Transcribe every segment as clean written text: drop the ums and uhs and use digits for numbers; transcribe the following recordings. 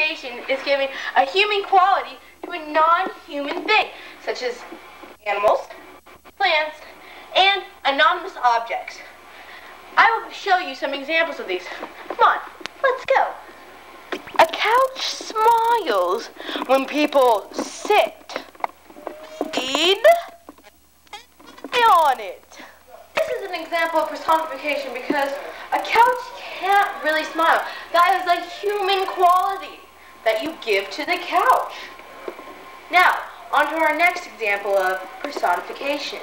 personification is giving a human quality to a non-human thing, such as animals, plants, and anonymous objects. I will show you some examples of these. Come on, let's go. A couch smiles when people sit, eat, on it. This is an example of personification because a couch can't really smile. That is a human quality that you give to the couch. Now, on to our next example of personification.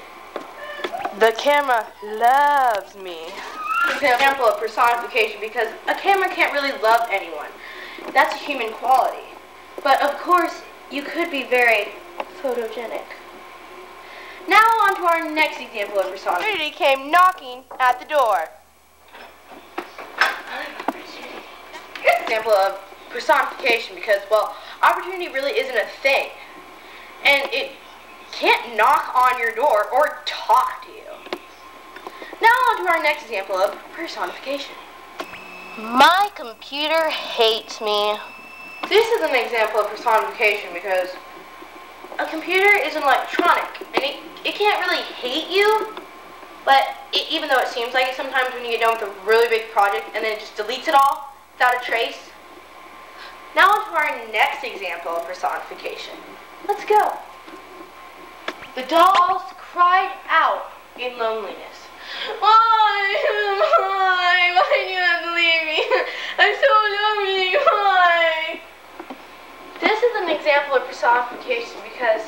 The camera loves me. This is an example of personification because a camera can't really love anyone. That's a human quality. But of course, you could be very photogenic. Now on to our next example of personification. Opportunity came knocking at the door. Here's an example of personification because, well, opportunity really isn't a thing. And it can't knock on your door or talk to you. Now on to our next example of personification. My computer hates me. This is an example of personification because a computer is an electronic and it can't really hate you, but even though it seems like it sometimes when you get done with a really big project and then it just deletes it all without a trace. Now on to our next example of personification. Let's go. The dolls cried out in loneliness. Why do you have to leave me? I'm so lonely, why? This is an example of personification because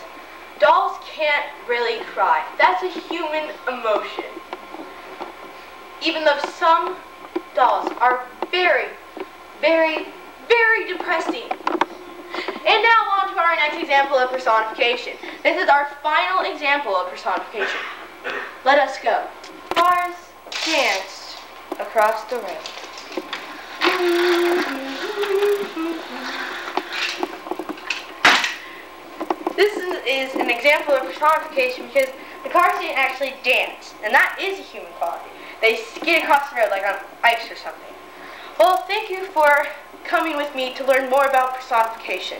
dolls can't really cry. That's a human emotion. Even though some dolls are very, very, very depressing. And now on to our next example of personification. This is our final example of personification. Let us go. Stars danced across the road. This is an example of personification because the cars didn't actually dance, and that is a human quality. They skid across the road like on ice or something. Well, thank you for coming with me to learn more about personification.